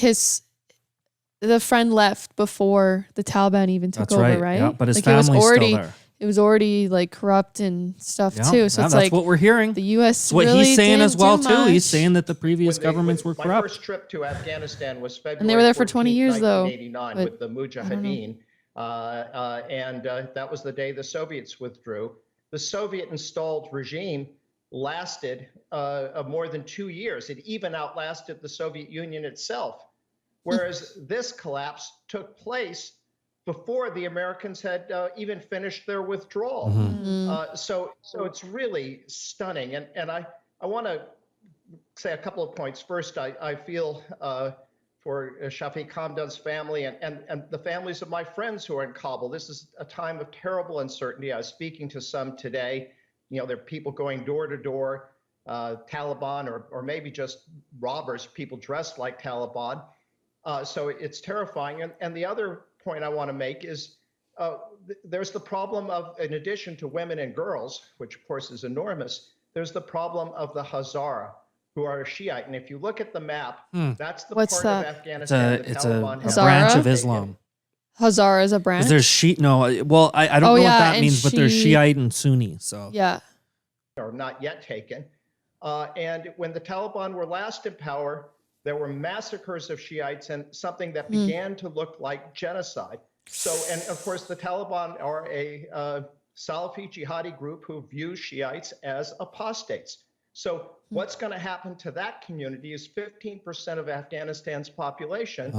the friend left before the Taliban even took over, right? Yeah, but his like family's still there. It was already like corrupt and stuff too. So Yeah, it's that's like what we're hearing. The U.S. It's what really he's saying as didn't well do too. He's much. saying that the previous governments were My corrupt. first trip to Afghanistan was February And they were there for 20 years, though, 1989 but with the Mujahideen. And that was the day the Soviets withdrew. The Soviet-installed regime lasted more than 2 years. It even outlasted the Soviet Union itself. Whereas this collapse took place before the Americans had even finished their withdrawal. So it's really stunning. And I want to say a couple of points. First, I feel for Shafiq Hamdan's family and the families of my friends who are in Kabul. This is a time of terrible uncertainty. I was speaking to some today. You know, there are people going door to door, Taliban or maybe just robbers, people dressed like Taliban. So it's terrifying. And the other point I want to make is there's the problem of, in addition to women and girls, which of course is enormous, there's the problem of the Hazara, who are Shiite. And if you look at the map, that's the part of Afghanistan It's the a Taliban branch of Islam. Hazara is a branch? There's Shiite. No, well, I don't know what that means, but there's Shiite and Sunni. So yeah, are not yet taken. And when the Taliban were last in power, there were massacres of Shiites and something that began to look like genocide. So, and of course, the Taliban are a Salafi jihadi group who view Shiites as apostates. So what's going to happen to that community is 15% of Afghanistan's population.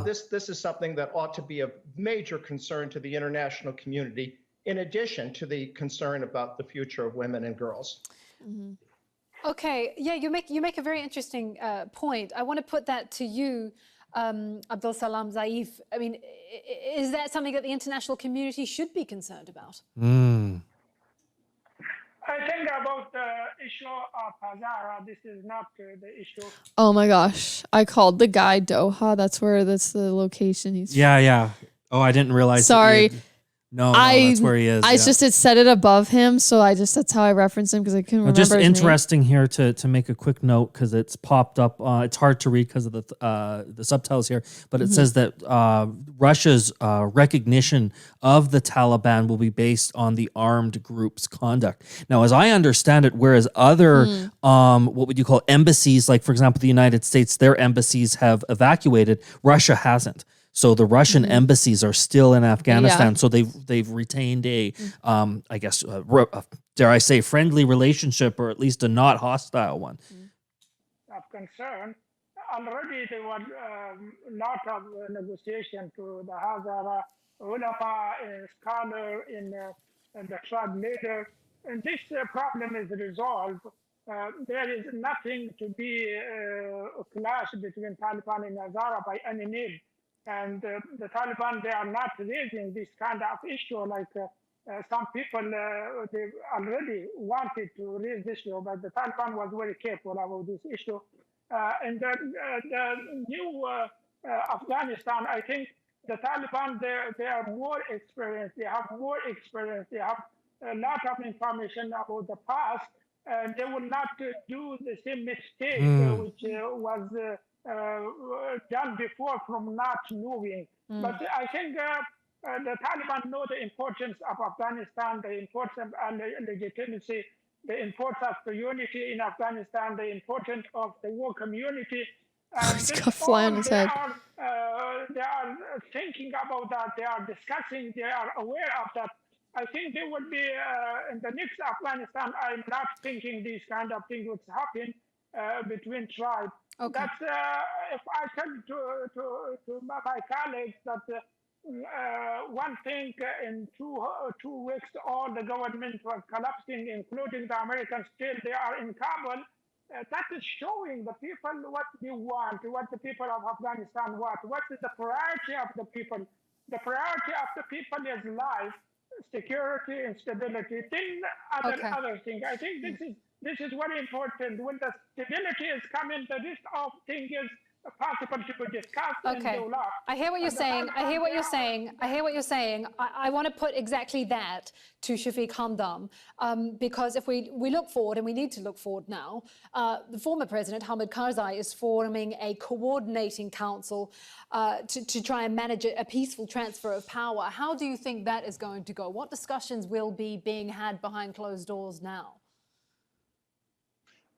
This is something that ought to be a major concern to the international community, in addition to the concern about the future of women and girls. Okay, yeah, you make a very interesting point. I want to put that to you, Abdul Salam Zaif. I mean, is that something that the international community should be concerned about? I think about the issue of Hazara, this is not the issue. Oh my gosh, I called the guy Doha. That's the location he's. Yeah. Oh, I didn't realize. Sorry. No, that's where he is. I just it said it above him, so that's how I referenced him because I couldn't remember. Just his interesting here to make a quick note because it's popped up. It's hard to read because of the subtitles here, but it says that Russia's recognition of the Taliban will be based on the armed group's conduct. Now, as I understand it, whereas other what would you call embassies, like for example the United States, their embassies have evacuated, Russia hasn't. So the Russian embassies are still in Afghanistan. Yeah. So they've retained a, I guess, dare I say, friendly relationship, or at least a not hostile one. Of concern. Already there was a lot of negotiation to the Hazara ulama, scholar, in the tribe leader, and this problem is resolved. There is nothing to be a clash between Taliban and Hazara by any means. And the Taliban, they are not raising this kind of issue like some people, they already wanted to raise this issue, but the Taliban was very careful about this issue. And the new Afghanistan, I think the Taliban, they are more experienced, they have more experience, they have a lot of information about the past, and they will not do the same mistake which was done before from not moving. But I think the Taliban know the importance of Afghanistan, the importance and the legitimacy, the importance of the unity in Afghanistan, the importance of the war community. And He's got a fly on his head. They are thinking about that, they are discussing, they are aware of that. I think they will be in the next Afghanistan. I'm not thinking these kind of things would happen between tribes. Okay. That's if I tell to my colleagues that one thing in 2 weeks all the government was collapsing, including the Americans. Still they are in Kabul. That is showing the people what they want, what the people of Afghanistan want. What is the priority of the people? The priority of the people is life, security, and stability. Then other thing. I think this is very important. When the stability is coming, the rest of thing is possible to discuss and Okay. develop. I hear what you're And the saying. I Taliban, hear what they you're are- saying. I hear what you're saying. I want to put exactly that to Shafiq Hamdam, because if we look forward, and we need to look forward now, the former president, Hamid Karzai, is forming a coordinating council to try and manage a peaceful transfer of power. How do you think that is going to go? What discussions will be being had behind closed doors now?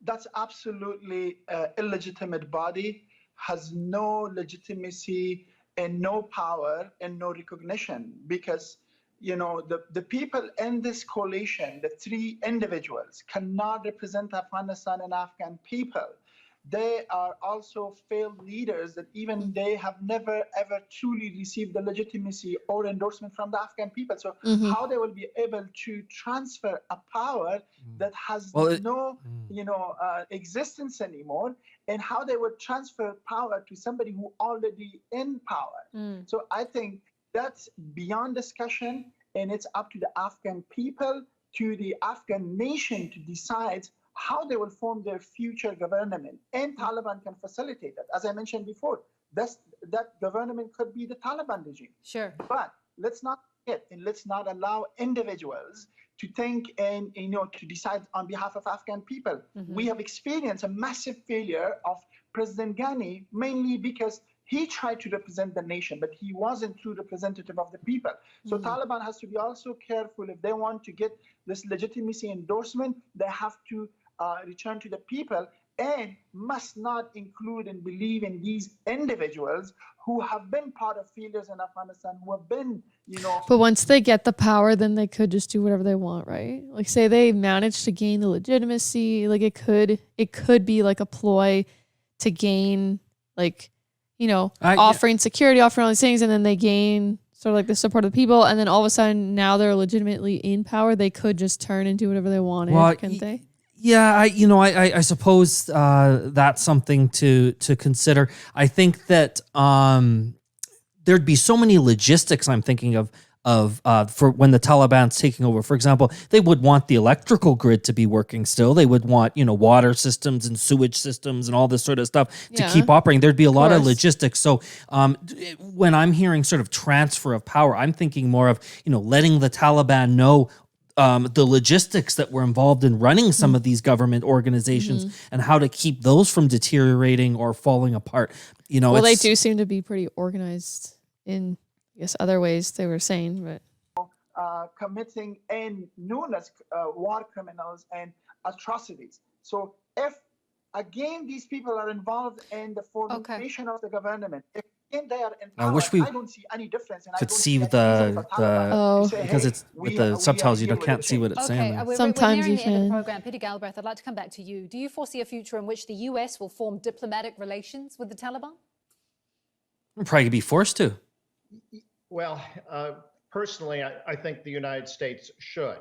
That's absolutely illegitimate body, has no legitimacy and no power and no recognition, because the people in this coalition, the three individuals, cannot represent Afghanistan and Afghan people. They are also failed leaders that even they have never ever truly received the legitimacy or endorsement from the Afghan people. So how they will be able to transfer a power that has no existence anymore, and how they would transfer power to somebody who already in power. So I think that's beyond discussion, and it's up to the Afghan people, to the Afghan nation to decide how they will form their future government, and Taliban can facilitate that. As I mentioned before, that government could be the Taliban regime. Sure. But let's not forget, and let's not allow individuals to think and to decide on behalf of Afghan people. We have experienced a massive failure of President Ghani, mainly because he tried to represent the nation, but he wasn't true representative of the people. So Taliban has to be also careful. If they want to get this legitimacy endorsement, they have to return to the people, and must not include and believe in these individuals who have been part of failures in Afghanistan, who have been, But once they get the power, then they could just do whatever they want, right? Like, say they manage to gain the legitimacy, like it could be like a ploy to gain, like, offering security, offering all these things, and then they gain sort of like the support of the people, and then all of a sudden now they're legitimately in power. They could just turn and do whatever they wanted, couldn't they? Yeah, I suppose that's something to consider. I think that there'd be so many logistics I'm thinking of for when the Taliban's taking over. For example, they would want the electrical grid to be working still. They would want, water systems and sewage systems and all this sort of stuff to keep operating. There'd be a lot of logistics. So when I'm hearing sort of transfer of power, I'm thinking more of, letting the Taliban know the logistics that were involved in running some of these government organizations and how to keep those from deteriorating or falling apart. Well, they do seem to be pretty organized in, I guess, other ways they were saying, but committing and known as war criminals and atrocities. So if again these people are involved in the formation of the government, if again they are in power, I wish we don't see any difference. And could I don't see because it's with the subtitles you can't see what it's saying. Sometimes we're nearing you the end of the can. program. Peter Galbraith, I'd like to come back to you. Do you foresee a future in which the US will form diplomatic relations with the Taliban? We're probably gonna be forced to. Well, personally, I think the United States should.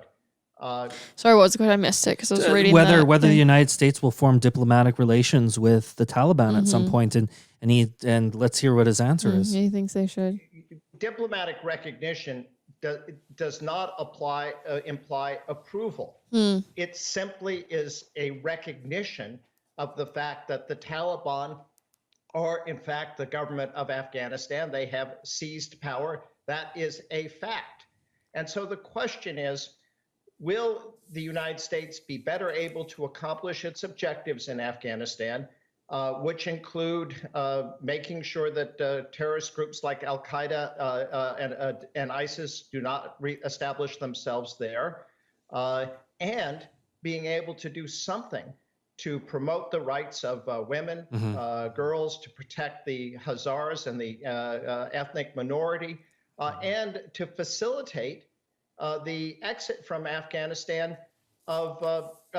Sorry, what was the question? I missed it because I was reading whether that the thing. United States will form diplomatic relations with the Taliban at some point, and let's hear what his answer is. He thinks they should. Diplomatic recognition does not imply approval. It simply is a recognition of the fact that the Taliban are, in fact, the government of Afghanistan. They have seized power. That is a fact. And so the question is, will the United States be better able to accomplish its objectives in Afghanistan, which include making sure that terrorist groups like Al-Qaeda and ISIS do not establish themselves there, and being able to do something to promote the rights of women, girls, to protect the Hazars and the ethnic minority, and to facilitate the exit from Afghanistan of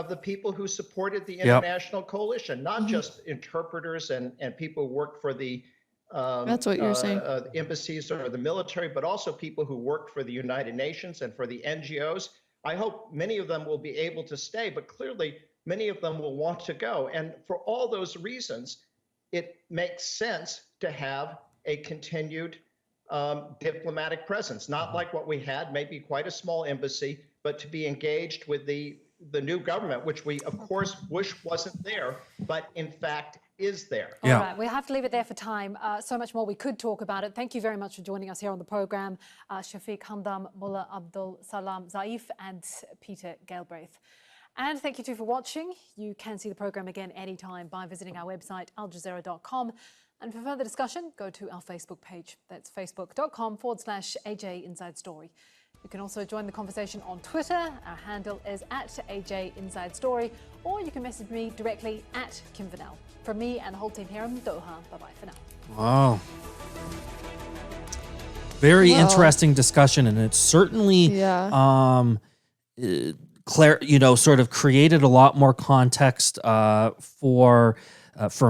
the people who supported the international coalition, not just interpreters and people who work for the That's what you're saying. Embassies or the military, but also people who work for the United Nations and for the NGOs. I hope many of them will be able to stay, but clearly many of them will want to go. And for all those reasons, it makes sense to have a continued diplomatic presence, not like what we had, maybe quite a small embassy, but to be engaged with the new government, which we, of course, wish wasn't there, but in fact is there. All right, we have to leave it there for time. So much more we could talk about it. Thank you very much for joining us here on the program, Shafiq Hamdam, Mullah Abdul Salam Zaif, and Peter Galbraith. And thank you too for watching. You can see the program again anytime by visiting our website, aljazeera.com. And for further discussion, go to our Facebook page. That's facebook.com/AJ Inside Story. You can also join the conversation on Twitter. Our handle is @AJ Inside Story, or you can message me directly @Kim Vanel. From me and the whole team here in Doha, bye-bye for now. Wow. Very interesting discussion, and it's certainly sort of created a lot more context for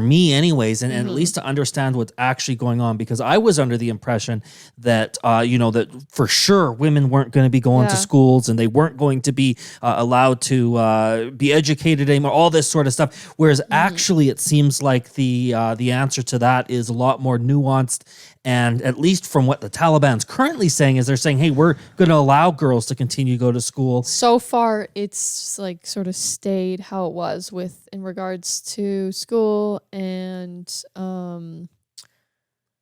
me anyways, and at least to understand what's actually going on, because I was under the impression that, that for sure women weren't going to be going to schools and they weren't going to be allowed to be educated anymore, all this sort of stuff. Whereas actually it seems like the answer to that is a lot more nuanced. And at least from what the Taliban's currently saying is they're saying, hey, we're going to allow girls to continue to go to school. So far, it's like sort of stayed how it was in regards to school and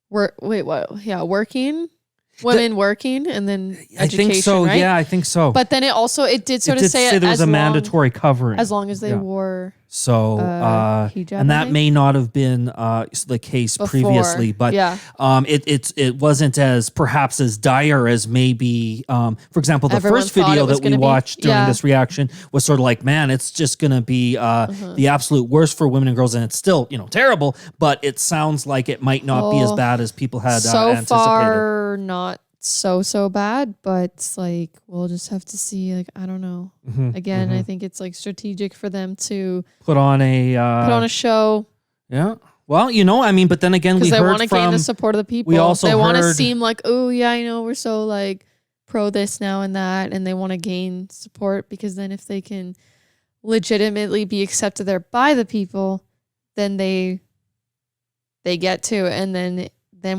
working. Women working and then education, I think so, right? yeah, I think so. But then it did say there was a mandatory covering. as long as they wore hijab, and that may not have been the case Before, previously, but it wasn't as perhaps as dire as maybe, for example, the Everyone first video thought it that we was watched gonna be- during this reaction was sort of like, man, it's just going to be the absolute worst for women and girls, and it's still terrible, but it sounds like it might not be as bad as people had anticipated. So far, not so bad, but it's like we'll just have to see. Like, I don't know. Again, I think it's like strategic for them to put on a show. Yeah. Well, but then again, we because they heard want to gain the from support of the people. we also they want to heard- seem like, oh yeah, we're so like pro this now and that, and they want to gain support because then if they can legitimately be accepted there by the people, then they get to, and then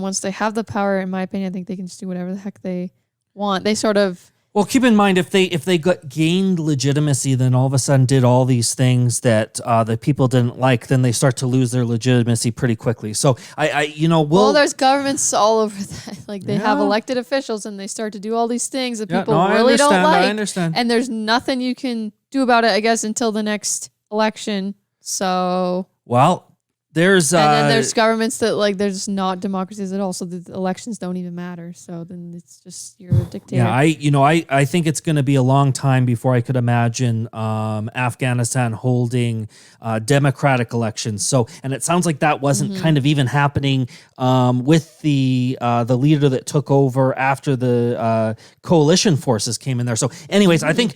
once they have the power, in my opinion, I think they can just do whatever the heck they want. They sort of... Well, keep in mind, if they gained legitimacy, then all of a sudden did all these things that the people didn't like, then they start to lose their legitimacy pretty quickly. So well, there's governments all over that. Like they have elected officials and they start to do all these things that people really don't like. I understand. And there's nothing you can do about it, I guess, until the next election. So... Well... and then there's governments that they're just not democracies at all, so the elections don't even matter. So then it's just you're a dictator. Yeah, I think it's going to be a long time before I could imagine Afghanistan holding democratic elections. So, and it sounds like that wasn't kind of even happening with the leader that took over after the coalition forces came in there. So, anyways, I think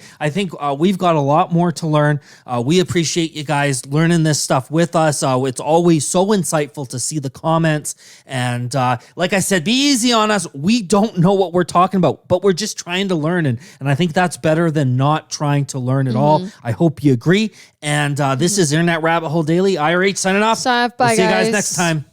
we've got a lot more to learn. We appreciate you guys learning this stuff with us. It's always so insightful to see the comments, and like I said, be easy on us. We don't know what we're talking about, but we're just trying to learn, and I think that's better than not trying to learn at all. I hope you agree. And this is Internet Rabbit Hole Daily. IRH signing off. Bye, we'll see you guys. guys next time.